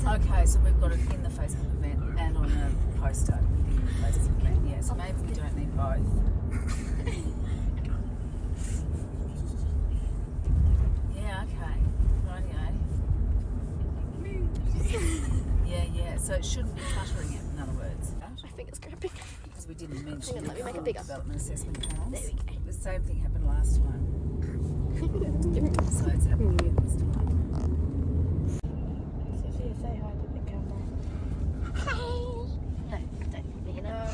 Okay, so we've got it in the Facebook event and on the poster in the Facebook event. Yeah, so maybe we don't need both. Yeah, okay. Rightio. Yeah. So it shouldn't be cluttering it, in other words. My finger's gripping. Because we didn't mention Hang on, let me make it bigger. Development assessment panels. There we go. The same thing happened last time. So it's happening again this time. Say hi to the camera. Hi. No, don't. You know.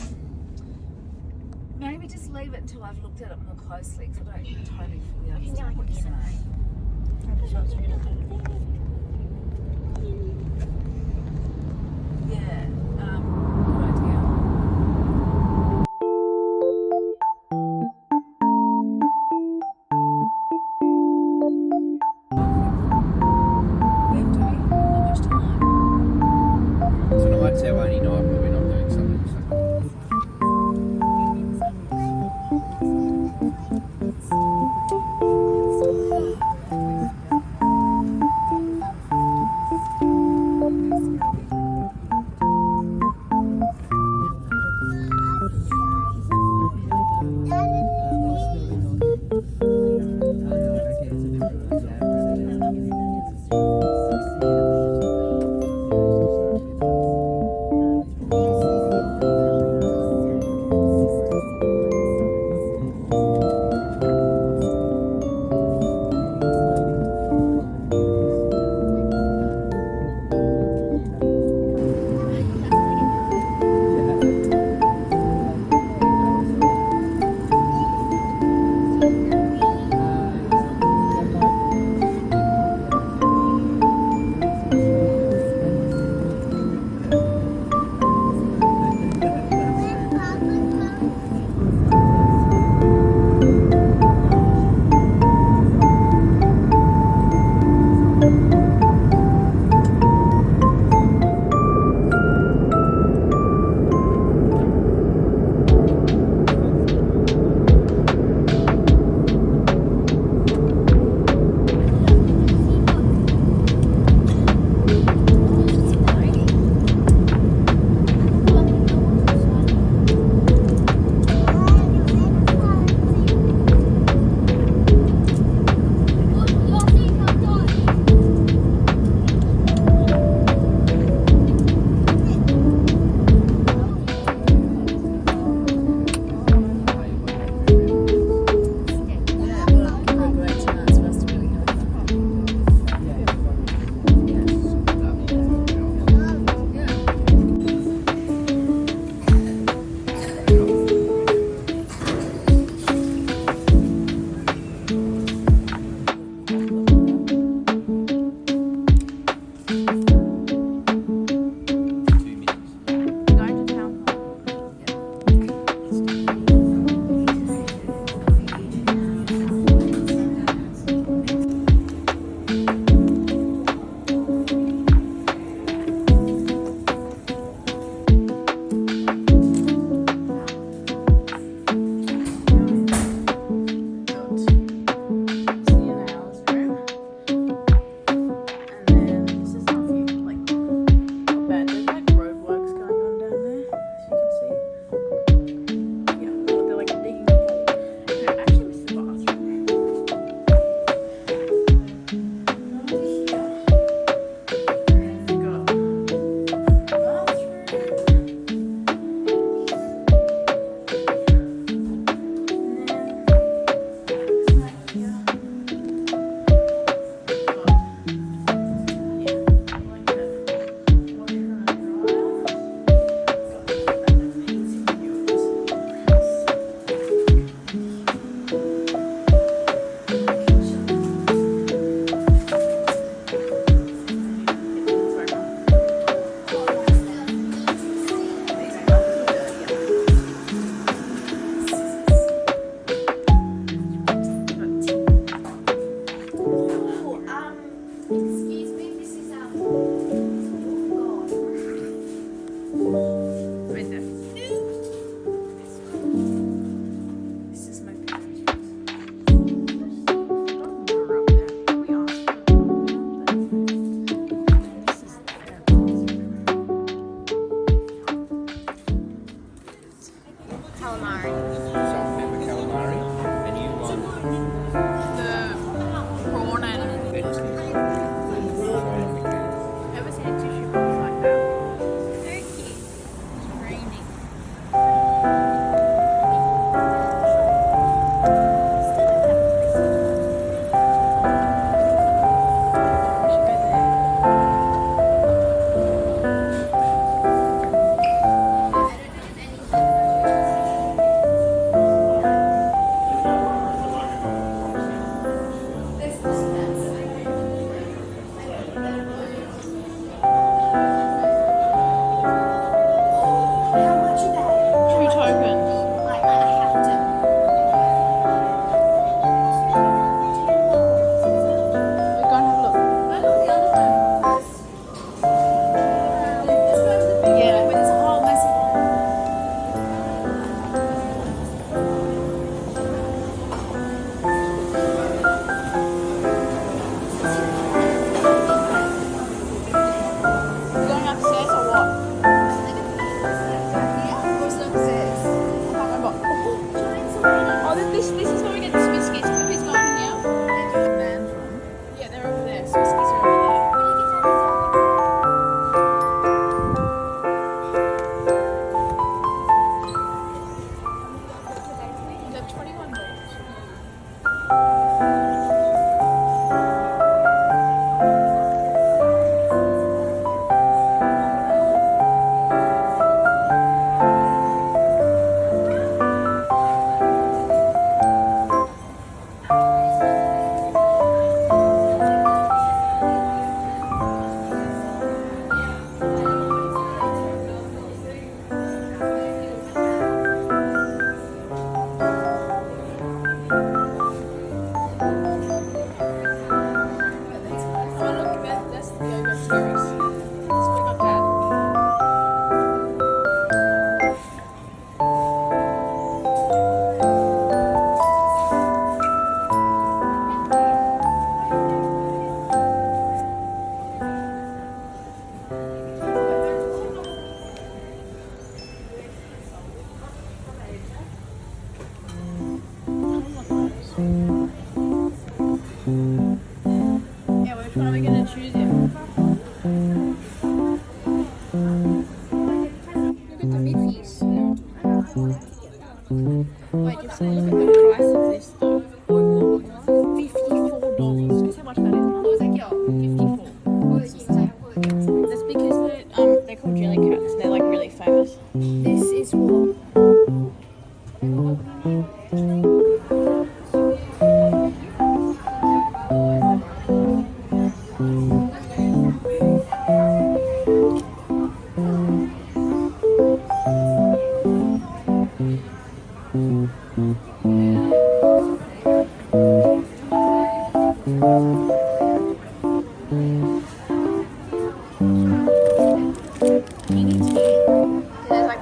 Maybe just leave it until I've looked at it more closely because I don't totally fully understand like what you're it. saying. Yeah, good idea. When do we? How much time? Tonight's our only night where we're not doing something. So. calamari. Salt and pepper calamari. And you want The prawn and veggies. ever seen a tissue box like that? Very cute. It's raining. Two tokens. We go and have a look. Yeah. There's a whole mess of We're going upstairs or what? what's upstairs. I can't remember. Oh, this is where we get the biscuits. Who's going in here? Yeah, they're over there. Biscuits are over there. They're $21. Oh, look, that's the yogurt series. So we got that. Yeah, which one are we gonna choose here? Look at the Miffies. Wait, just look at the price of this though. $54. Guess how much that is? What was that, girl? 54. That's because they're called jelly cats. They're like really famous. This is what?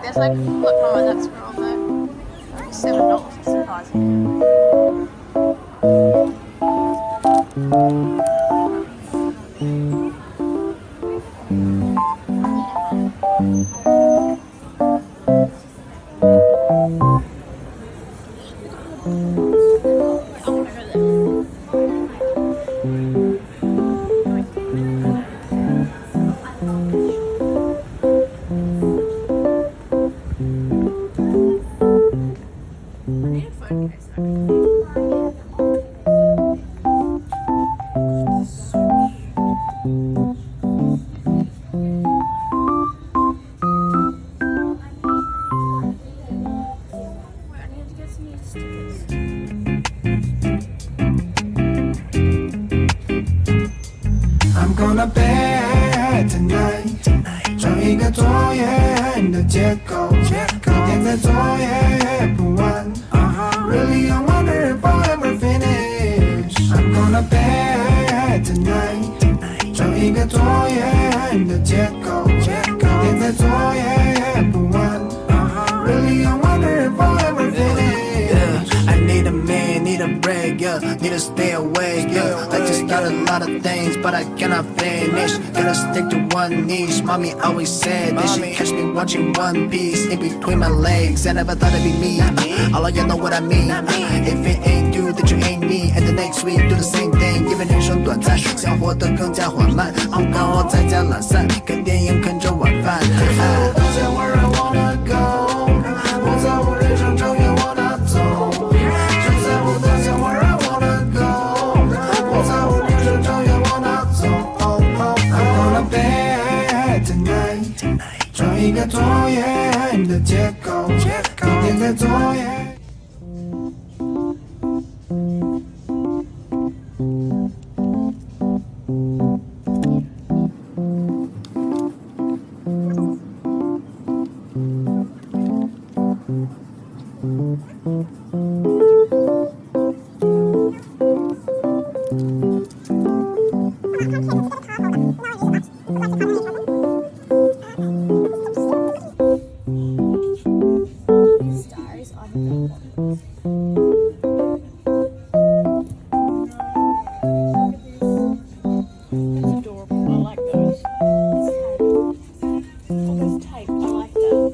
There's like look, Mama, that's for all that. Like $7. It's surprising. I'm gonna bed tonight. 저희가 도예인데 제거 그냥 내 도예 보안. Really I wonder if I'll ever finish. I'm gonna bed tonight. 저희가 도예인데 제거 그냥 내 도예 보안. Really I wonder if I'll ever finish. I need a man, need a break, yeah. Need a to stay awake. Yeah, I just got a lot of things, but I cannot finish. Gotta stick to one niche. Mommy always said that she catch me watching One Piece in between my legs. I never thought it'd be me. All of you know what I mean. If it ain't you, then you ain't me. And the next week do the same thing.因为人生短暂，想活得更加缓慢。On 刚好在家懒散，看电影看着晚饭。我不想 where I wanna go， 我在我人生正远往哪走？就在我当下 where I wanna go， 我在我人生正远往哪走？I'm gonna bed tonight， 找一个拖延的借口，明天再作业。Stars on the back. That's adorable. I like those. Oh, there's tape. I like that.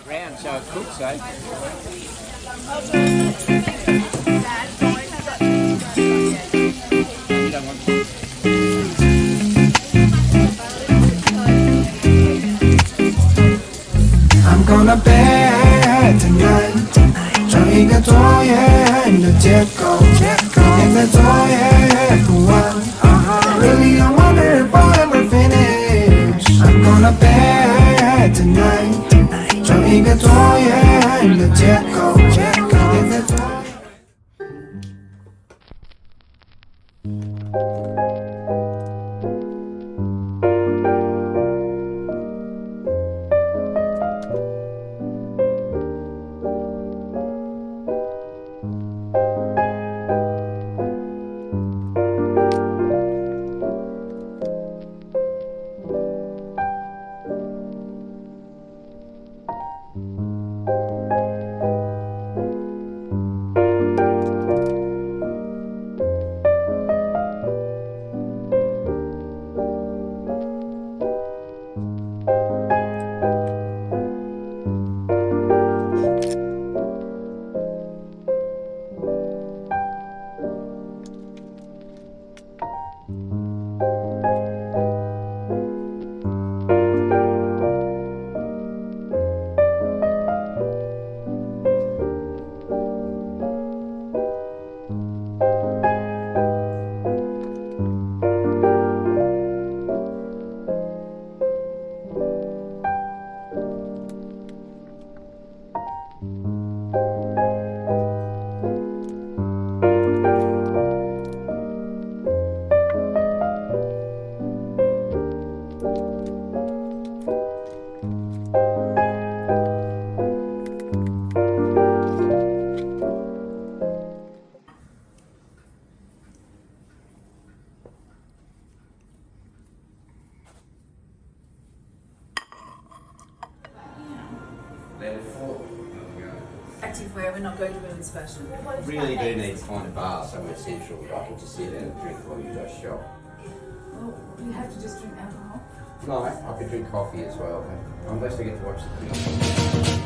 Round so it cooks, eh? You don't want I'm gonna bed tonight， 找一个拖延的借口，明天再作业不完。Really I wonder if I'll ever finish。I'm gonna bed tonight， 找一个拖延的借口，明天再作业。active wear. We're not going to women's fashion. Really do need to find a bar somewhere central where I can just sit and drink while you guys shop. Oh, you have to just drink alcohol. No, I could drink coffee as well, unless I get to watch the film.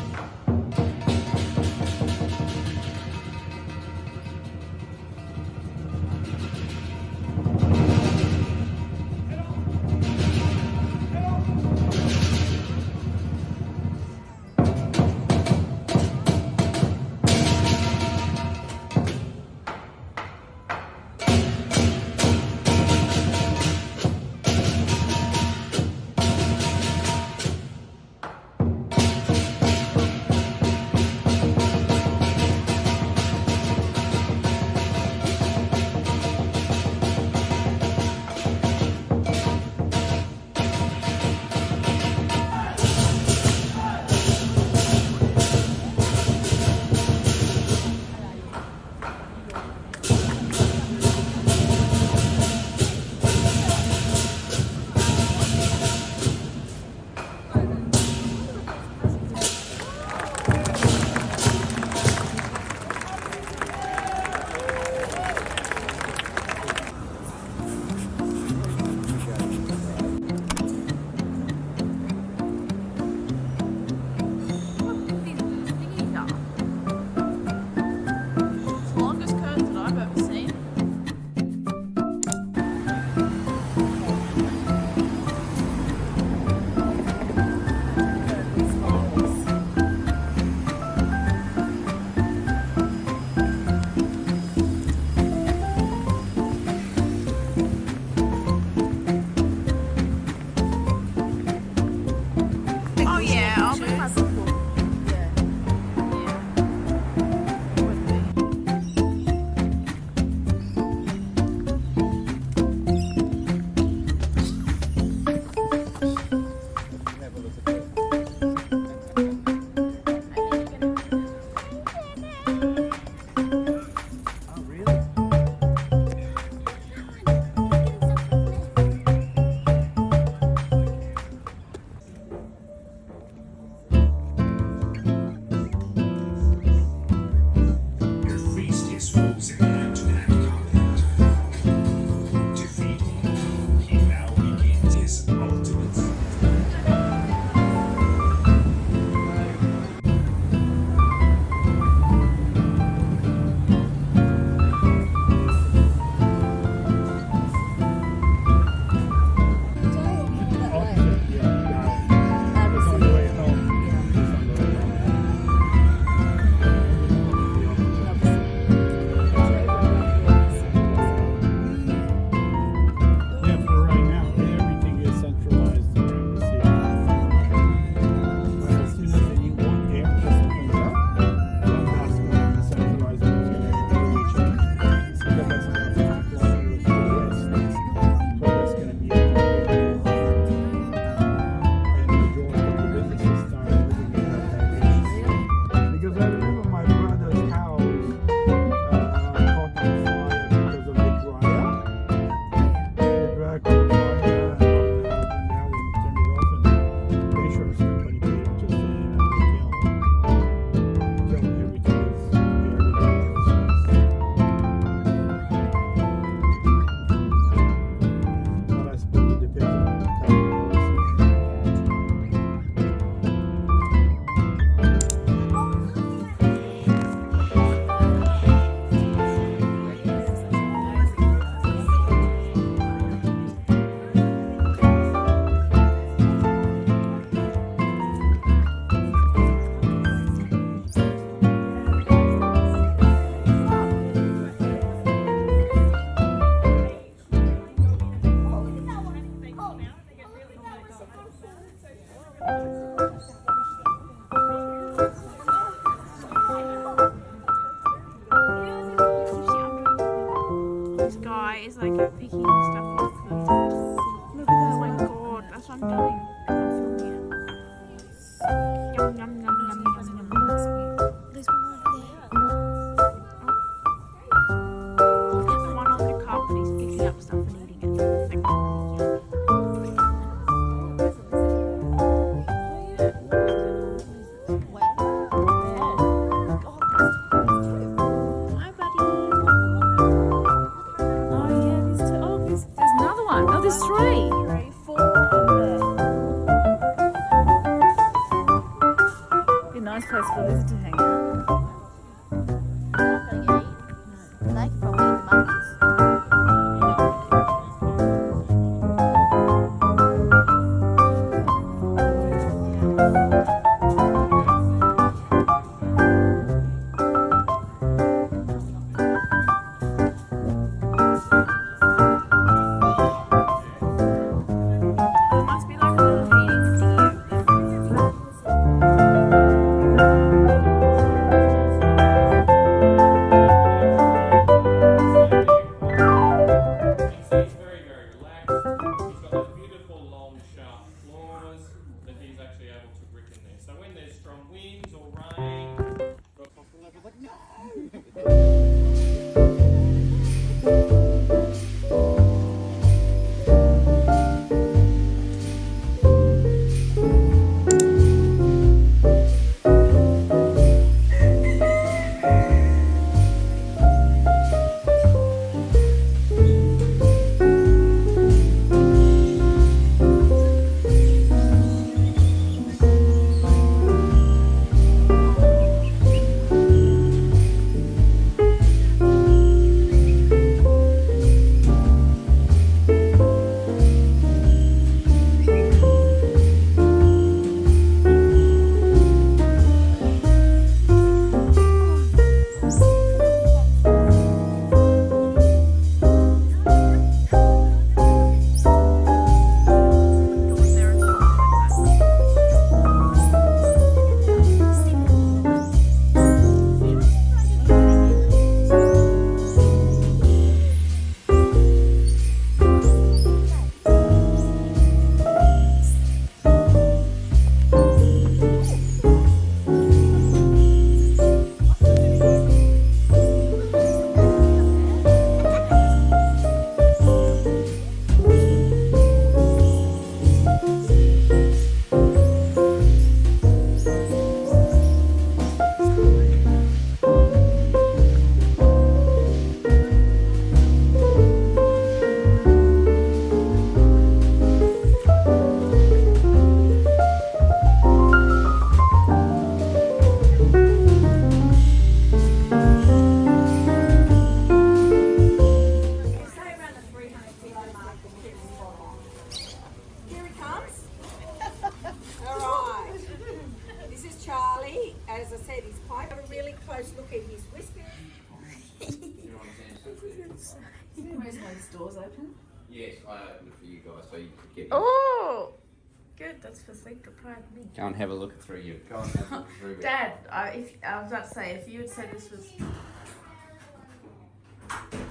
place for Lizzie to hang out. Like from the monkeys. There must be like a little heating thingy over there. He's very, very relaxed. He's got those beautiful, long, sharp claws that he's actually able to grip in there. So when there's strong winds or rain, Here he comes. All right. This is Charlie. As I said, he's quite got a really close look at his whiskers. Where's those doors open? Yes, I opened it for you guys so you could get in. Oh, good. That's for sleep deprived me. Go and have a look through you. Go and have a look through it. Dad, I was about to say, if you had said this was Thank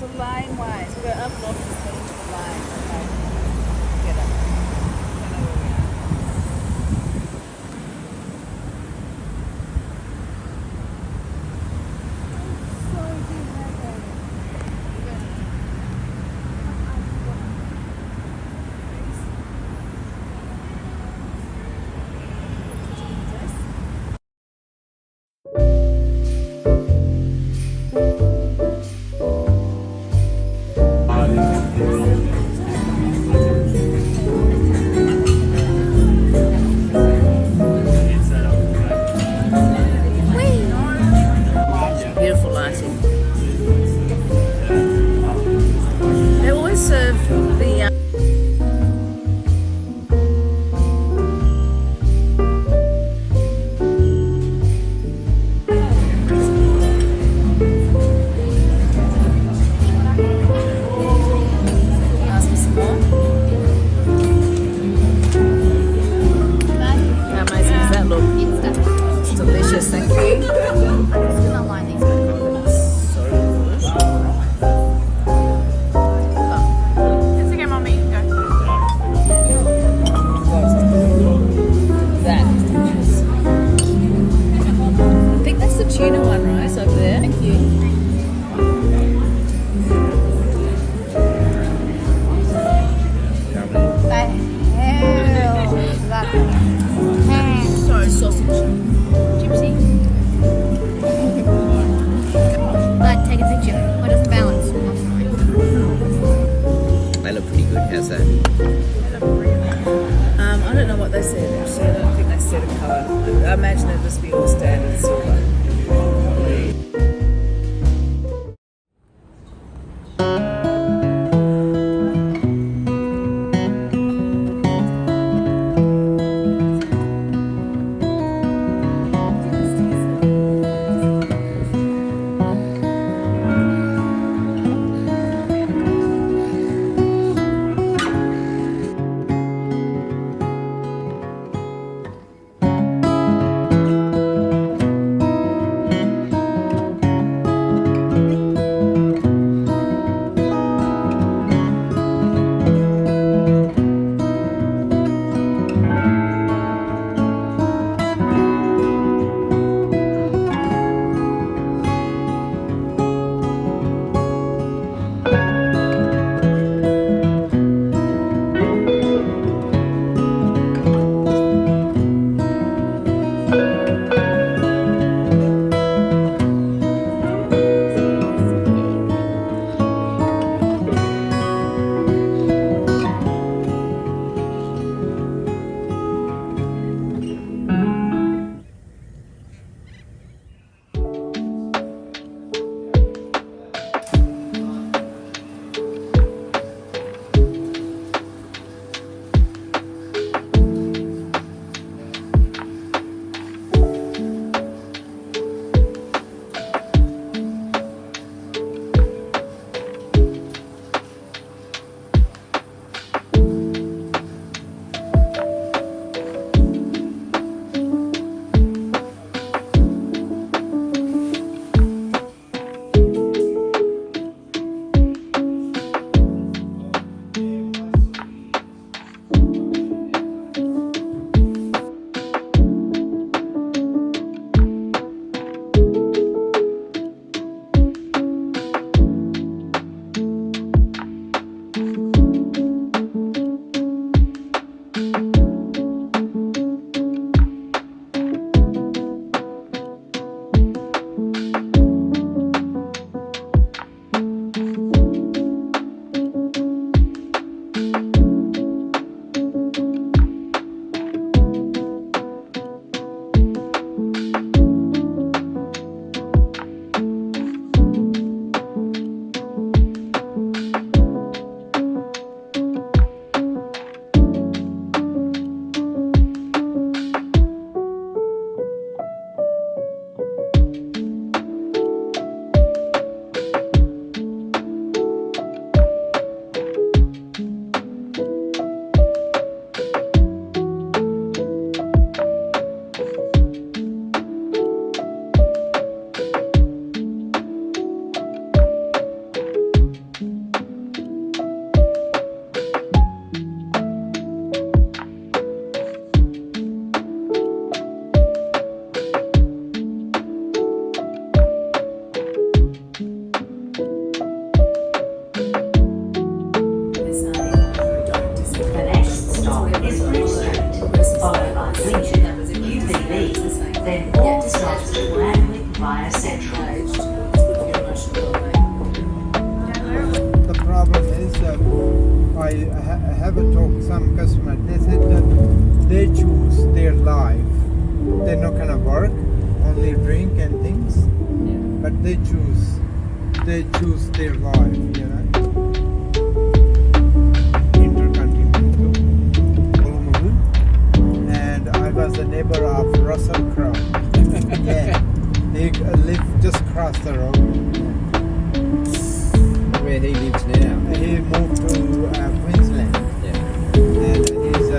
it's a line wise. We're up north, it's heading to the line. Okay. Get up. Don't know where we are. Beautiful lighting. They always serve the ask me some more. How amazing does that look? It's delicious, thank you. So good. It's okay, mommy. You can go. That is delicious. I think that's the tuna one, right? It's over there. Thank you. So sausage. Gypsy. But take a picture. Why doesn't balance? They look pretty good. How's that? I don't know what they said actually. I don't think they said a colour. I imagine it'd just be all standard silver. then port starts to Langley via Central. The problem is that I have a talk with some customer. They said that they choose their life. They're not gonna work, only drink and things. But they choose their life, you know. Intercontinental, Uluru, and I was a neighbor of Russell Crowe. Yeah, he lived just across the road. Where he lives now. He moved to Queensland. Yeah. And he's